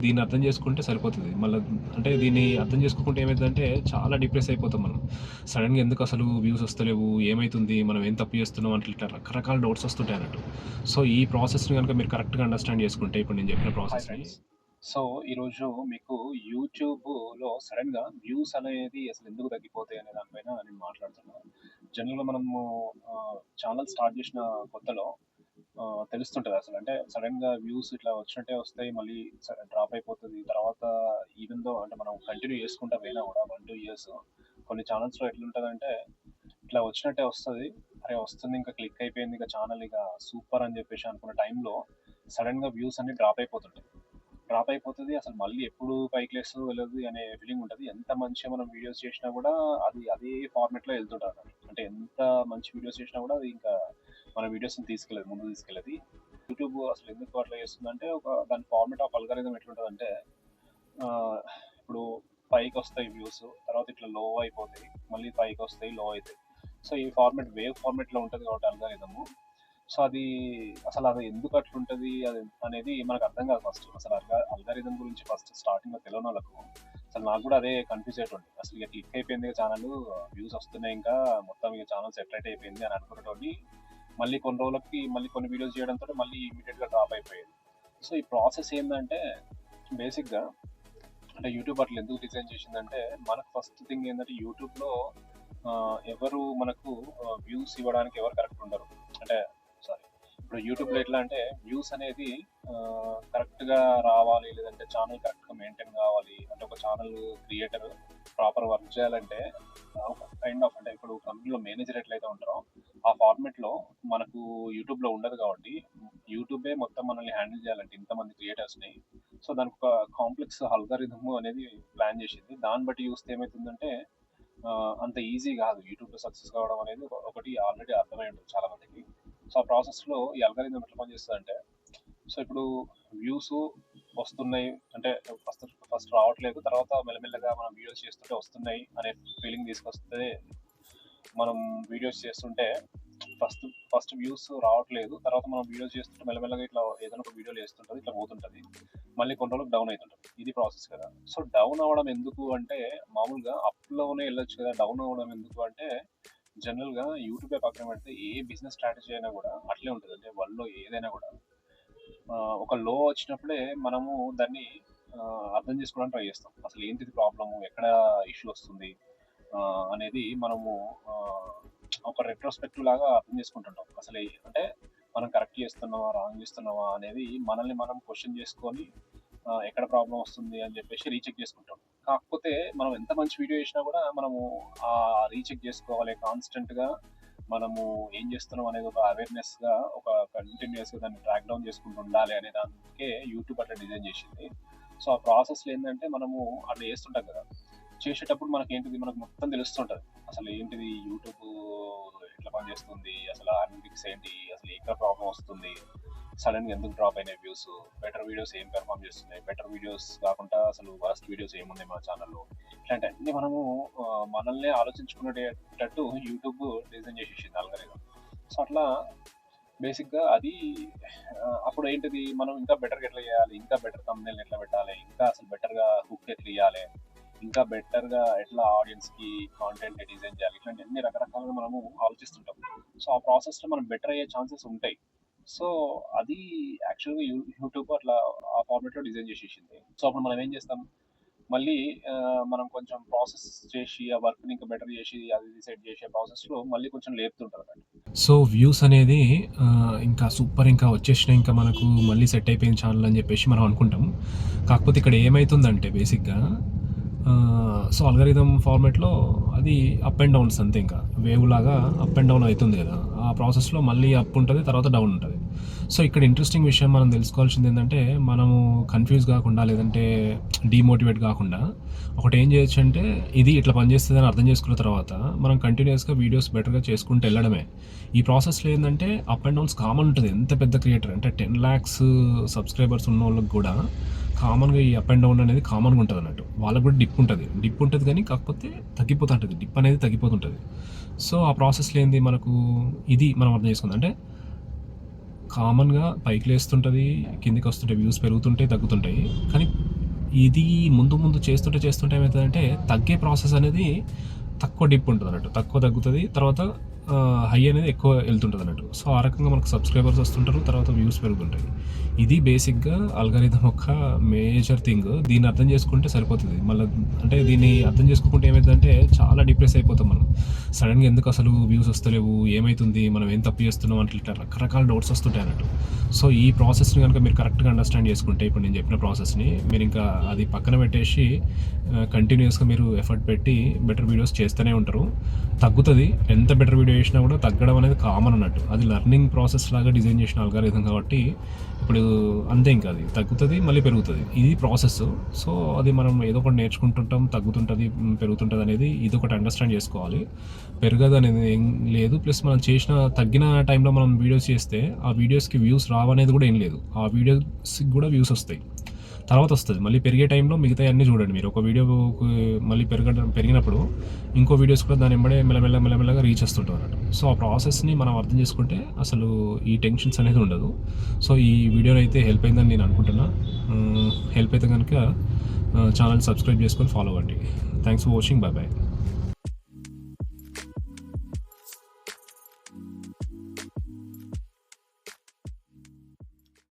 దీన్ని అర్థం చేసుకుంటే సరిపోతది. మళ్ళా అంటే దీన్ని అర్థం చేసుకోకుంటే ఏమైతదంటే చాలా డిప్రెస్ అయిపోతాం మనం. సడెన్‌గా ఎందుకు అసలు వ్యూస్ వస్తలేవు? ఏమైతుంది? మనం ఏం తప్పు చేస్తున్నాం? అట్లా ఇట్లా రకరకాల డౌట్స్ వస్తుంటాయి అన్నట్టు. సో, ఈ ప్రాసెస్‌ని గనుక మీరు కరెక్ట్‌గా అండర్‌స్టాండ్ చేసుకుంటే ఇప్పుడు నేను చెప్పిన హాయ్ ప్రాసెస్‌ని ఫ్రెండ్స్. సో, ఈరోజు మీకు యూట్యూబ్‌లో సడెన్‌గా వ్యూస్ అనేది అసలు ఎందుకు తగ్గిపోతాయి అనే దాని పైన నేను మాట్లాడుతున్నాను. జనరల్‌గా మనము ఛానెల్ స్టార్ట్ చేసిన కొత్తలో తెలుస్తుంటది అసలు. అంటే సడెన్‌గా వ్యూస్ ఇట్లా వచ్చినట్టే వస్తాయి. మళ్ళీ డ్రాప్ అయిపోతది. తర్వాత ఈవెన్ దో అంటే మనం కంటిన్యూ చేసుకుంటా పోయినా కూడా 1, 2 ఇయర్స్ కొన్ని ఛానెల్స్‌లో ఎట్లుంటదంటే ఇట్లా వచ్చినట్టే వస్తది. అరే! వస్తుంది ఇంకా క్లిక్ అయిపోయింది. ఇక ఛానెల్ ఇక సూపర్ అని చెప్పేసి అనుకున్న టైంలో సడెన్‌గా వ్యూస్ అన్నీ డ్రాప్ అయిపోతుంటాయి. డ్రాప్ అయిపోతది. అసలు మళ్ళీ ఎప్పుడు పైకి లేస్తదో తెలవదు అనే ఫీలింగ్ ఉంటది. ఎంత మంచిగా మనం వీడియోస్ చేసినా గూడా అది అదే ఫార్మాట్‌లో ఎళ్తుంటదన్నమాట. అంటే ఎంత మంచి వీడియోస్ చేసినా గూడా అది ఇంకా మన వీడియోస్‌ని తీసుకెళ్ళదు. ముందుకు తీసుకెళ్ళది. యూట్యూబ్ అసలు ఎందుకు అట్లా చేస్తుందంటే దాని ఫార్మాట్ ఆఫ్ అల్గారిథం ఎట్లుంటదంటే ఇప్పుడు పైకొస్తాయి వ్యూస్. తర్వాత ఇట్లా లో అయిపోతాయి. మళ్ళీ పైకొస్తాయి, లో అయితాయి. సో, ఈ ఫార్మాట్ వేవ్ ఫార్మాట్‌లో ఉంటది కాబట్టి అల్గారిథము. సో, అసలు అది ఎందుకు అట్లుంటది అనేది మనకు అర్థం కాదు ఫస్ట్. అసలు అల్గారిథం గురించి ఫస్ట్ స్టార్టింగ్‌లో తెలవనోళ్ళకు అసలు నాకు కూడా అదే కన్‌ఫ్యూజ్ అయ్యేటోడిని. అసలు ఇక క్లిక్ అయిపోయింది ఇక ఛానెల్, వ్యూస్ వస్తున్నాయి ఇంకా మొత్తం ఇక ఛానెల్ సెటరేట్ అయిపోయింది అని అనుకునేటోడిని. మళ్ళీ కొన్ని రోజులకి మళ్ళీ కొన్ని వీడియోస్ చేయడంతోటి మళ్ళీ ఇమ్మీడియేట్‌గా డ్రాప్ అయిపోయేది. సో, ఈ ప్రాసెస్ ఏందంటే బేసిక్‌గా అంటే యూట్యూబ్ అట్లా ఎందుకు డిజైన్ చేసిందంటే మనకు ఫస్ట్ థింగ్ ఏంటంటే యూట్యూబ్‌లో ఎవరు మనకు వ్యూస్ ఇవ్వడానికి ఎవరు కరెక్ట్ ఉండరు. అంటే సారీ, ఇప్పుడు యూట్యూబ్‌లో ఎట్లా అంటే వ్యూస్ అనేది కరెక్ట్‌గా రావాలి, లేదంటే ఛానల్ కరెక్ట్‌గా మెయింటైన్ కావాలి. అంటే ఒక ఛానల్ క్రియేటర్ ప్రాపర్ వర్క్ చేయాలంటే ఒక కైండ్ ఆఫ్ అంటే ఇప్పుడు కంపెనీలో మేనేజర్ ఎట్లయితే ఉంటారో ఆ ఫార్మాట్‌లో మనకు యూట్యూబ్‌లో ఉండదు కాబట్టి యూట్యూబే మొత్తం మనల్ని హ్యాండిల్ చేయాలంటే ఇంతమంది క్రియేటర్స్‌ని. సో, దానికి ఒక కాంప్లెక్స్ అల్గారిథమ్ అనేది ప్లాన్ చేసింది. దాన్ని బట్టి చూస్తే ఏమైతుందంటే అంత ఈజీ కాదు యూట్యూబ్‌లో సక్సెస్ కావడం అనేది ఒకటి ఆల్రెడీ అర్థమై ఉంటది చాలా మందికి. సో, ఆ ప్రాసెస్‌లో ఈ అల్గారిథం ఎట్లా పనిచేస్తదంటే సో, ఇప్పుడు వ్యూస్ వస్తున్నాయి అంటే ఫస్ట్ ఫస్ట్ రావట్లేదు. తర్వాత మెల్లమెల్లగా మనం వీడియోస్ చేస్తుంటే వస్తున్నాయి అనే ఫీలింగ్ తీసుకొస్తే మనం వీడియోస్ చేస్తుంటే ఫస్ట్ ఫస్ట్ వ్యూస్ రావట్లేదు. తర్వాత మనం వీడియోస్ చేస్తుంటే మెల్లమెల్లగా ఇట్లా ఏదైనా ఒక వీడియోలు చేస్తుంటది. ఇట్లా పోతుంటది. మళ్ళీ కొన్ని రోజులకు డౌన్ అయితుంటది. ఇది ప్రాసెస్ కదా! సో, డౌన్ అవ్వడం ఎందుకు అంటే మామూలుగా అప్‌లోనే ఎళ్ళొచ్చు కదా! డౌన్ అవ్వడం ఎందుకు అంటే జనరల్‌గా యూట్యూబే పక్కన పెడితే ఏ బిజినెస్ స్ట్రాటజీ అయినా గూడా అట్లే ఉంటది. అంటే వరల్డ్‌లో ఏదైనా గూడా ఒక లో వచ్చినప్పుడే మనము దాన్ని అర్థం చేసుకోవడానికి ట్రై చేస్తాం. అసలు ఏంటిది ప్రాబ్లము? ఎక్కడ ఇష్యూ వస్తుంది? అనేది మనము ఆహ్, ఒక రెట్రోస్పెక్టివ్ లాగా అర్థం చేసుకుంటుంటాం. అంటే మనం కరెక్ట్ చేస్తున్నామా? రాంగ్ చేస్తున్నామా? అనేది మనల్ని మనం క్వెషన్ చేసుకొని ఎక్కడ ప్రాబ్లమ్ వస్తుంది అని చెప్పేసి రీచెక్ చేసుకుంటాం. కాకపోతే మనం ఎంత మంచి వీడియో చేసినా కూడా మనము రీచెక్ చేసుకోవాలి కాన్స్టెంట్‌గా. మనము ఏం చేస్తున్నాం అనేది ఒక అవేర్‌నెస్‌గా ఒక కంటిన్యూయస్‌గా దాన్ని ట్రాక్ డౌన్ చేసుకుంటూ ఉండాలి అనే దానికే యూట్యూబ్ అట్లా డిజైన్ చేసింది. సో, ఆ ప్రాసెస్‌లో ఏందంటే మనము అట్లా చేస్తుంటాం కదా! చేసేటప్పుడు మనకు మొత్తం తెలుస్తుంటది. అసలు ఏంటిది యూట్యూబ్ ఎట్లా పనిచేస్తుంది? అసలు అనలిటిక్స్ ఏంటి? అసలు ఎక్కడ ప్రాబ్లమ్ వస్తుంది? సడెన్‌గా ఎందుకు డ్రాప్ అయినాయి వ్యూస్? బెటర్ వీడియోస్ ఏం పెర్ఫార్మ్ చేస్తున్నాయి? బెటర్ వీడియోస్ కాకుండా అసలు వరస్ట్ వీడియోస్ ఏమున్నాయి మన ఛానెల్‌లో? ఇట్లాంటియన్నీ మనము మనల్నే ఆలోచించుకునేటట్టు యూట్యూబ్ డిజైన్ చేసేసింది ఆల్గోరిథం. సో, అట్లా బేసిక్‌గా అది అప్పుడేంటిది మనం ఇంకా బెటర్‌గా ఎట్లా చేయాలి? ఇంకా బెటర్ థంబ్‌నెయిల్ ఎట్లా పెట్టాలి? ఇంకా అసలు బెటర్‌గా హుక్ ఎట్లా ఇయ్యాలి? ఇంకా బెటర్‌గా ఎట్లా ఆడియన్స్‌కి కాంటెంట్ డిజైన్ చేయాలి? ఇట్లాంటియన్నీ రకరకాలుగా మనము ఆలోచిస్తుంటాం. సో, ఆ ప్రాసెస్‌లో మనం బెటర్ అయ్యే ఛాన్సెస్ ఉంటాయి. సో, అది యాక్చువల్‌గా యూట్యూబ్ అట్లా ఆ ఫార్మాట్‌లో డిజైన్ చేసేసింది. సో, అప్పుడు మనం ఏం చేస్తాం? మళ్ళీ మనం కొంచెం ప్రాసెస్ చేసి ఆ వర్క్‌ని ఇంకా బెటర్ చేసి అది ఇది సెట్ చేసే ప్రాసెస్‌లో మళ్ళీ కొంచెం లేపుతుంటదన్నట్టు. సో, వ్యూస్ అనేది ఇంకా సూపర్ ఇంకా వచ్చేసినాయి ఇంకా మనకు మళ్ళీ సెట్ అయిపోయింది ఛానెల్ అని చెప్పేసి మనం అనుకుంటాం. కాకపోతే ఇక్కడ ఏమైతుందంటే బేసిక్‌గా సో, అల్గారిథం ఫార్మాట్‌లో అది అప్ అండ్ డౌన్స్ అంతే ఇంకా. వేవ్ లాగా అప్ అండ్ డౌన్ అయితుంది కదా! ఆ ప్రాసెస్‌లో మళ్ళీ అప్ ఉంటది. తర్వాత డౌన్ ఉంటది. సో, ఇక్కడ ఇంట్రెస్టింగ్ విషయం మనం తెలుసుకోవాల్సింది ఏందంటే, మనము కన్‌ఫ్యూజ్ కాకుండా లేదంటే డీమోటివేట్ కాకుండా ఒకటేం చేయొచ్చంటే, ఇది ఇట్లా పనిచేస్తదని అర్థం చేసుకున్న తర్వాత మనం కంటిన్యూయస్‌గా వీడియోస్ బెటర్‌గా చేసుకుంటూ ఎళ్ళడమే. ఈ ప్రాసెస్‌లో ఏందంటే అప్ అండ్ డౌన్స్ కామన్ ఉంటది. ఎంత పెద్ద క్రియేటర్ అంటే 10,00,000 సబ్స్క్రైబర్స్ ఉన్నోళ్ళకి కూడా కామన్‌గా ఈ అప్ అండ్ డౌన్ అనేది కామన్‌గా ఉంటదన్నట్టు. వాళ్ళకి కూడా డిప్ ఉంటది. డిప్ ఉంటది కానీ కాకపోతే తగ్గిపోతుంటది. డిప్ అనేది తగ్గిపోతుంటది. సో, ఆ ప్రాసెస్‌లో ఏంది మనకు ఇది మనం అర్థం చేసుకుందాం. అంటే కామన్‌గా పైకి లేస్తుంటది, కిందకి వస్తుంటాయి. వ్యూస్ పెరుగుతుంటాయి, తగ్గుతుంటాయి. కానీ ఇది ముందు ముందు చేస్తుంటే ఏమవుతుందంటే తగ్గే ప్రాసెస్ అనేది తక్కువ డిప్ ఉంటుంది అన్నట్టు, తక్కువ తగ్గుతుంది, తర్వాత హై అనేది ఎక్కువ వెళ్తుంటుంది అన్నట్టు. సో ఆ రకంగా మనకు సబ్స్క్రైబర్స్ వస్తుంటారు, తర్వాత వ్యూస్ పెరుగుతుంటాయి. ఇది బేసిక్గా అల్గారిథం యొక్క మేజర్ థింగ్. దీన్ని అర్థం చేసుకుంటే సరిపోతుంది. మళ్ళీ అంటే దీన్ని అర్థం చేసుకోకుంటే ఏమైందంటే చాలా డిప్రెస్ అయిపోతాం మనం. సడన్గా ఎందుకు అసలు వ్యూస్ వస్తలేవు, ఏమవుతుంది, మనం ఏం తప్పు చేస్తున్నాం అంటే ఇట్లా రకరకాల డౌట్స్ వస్తుంటాయి అన్నట్టు. సో ఈ ప్రాసెస్ని కనుక మీరు కరెక్ట్గా అండర్స్టాండ్ చేసుకుంటే, ఇప్పుడు నేను చెప్పిన ప్రాసెస్ని మీరు ఇంకా అది పక్కన పెట్టేసి కంటిన్యూస్గా మీరు ఎఫర్ట్ పెట్టి బెటర్ వీడియోస్ చేస్తూనే ఉంటారు. తగ్గుతుంది, ఎంత బెటర్ వీడియో చేసినా కూడా తగ్గడం అనేది కామన్ అన్నట్టు. అది లెర్నింగ్ ప్రాసెస్ లాగా డిజైన్ చేసిన అల్గారిథం కాబట్టి ఇప్పుడు అంతే, ఇంకా అది తగ్గుతుంది మళ్ళీ పెరుగుతుంది, ఇది ప్రాసెస్. సో అది మనం ఏదో ఒకటి నేర్చుకుంటుంటాం, తగ్గుతుంటుంది పెరుగుతుంటుంది అనేది ఇది ఒకటి అండర్స్టాండ్ చేసుకోవాలి. పెరగదు అనేది ఏం లేదు. ప్లస్ మనం చేసిన తగ్గిన టైంలో మనం వీడియోస్ చేస్తే ఆ వీడియోస్కి వ్యూస్ రావనేది కూడా ఏం లేదు, ఆ వీడియోస్కి కూడా వ్యూస్ వస్తాయి, తర్వాత వస్తుంది. మళ్ళీ పెరిగే టైంలో మిగతా అన్నీ చూడండి మీరు. ఒక వీడియో మళ్ళీ పెరిగినప్పుడు ఇంకో వీడియోస్ కూడా దాని వెంబడే మెల్లమెల్లగా రీచ్ వస్తుంటుంది అన్నట్టు. సో ఆ ప్రాసెస్ని మనం అర్థం చేసుకుంటే అసలు ఈ టెన్షన్స్ అనేది ఉండదు. సో ఈ వీడియోలో అయితే హెల్ప్ అయిందని నేను అనుకుంటున్నా. హెల్ప్ అయితే కనుక ఛానల్ సబ్స్క్రైబ్ చేసుకొని ఫాలో అవ్వండి. Thanks for watching. Bye bye.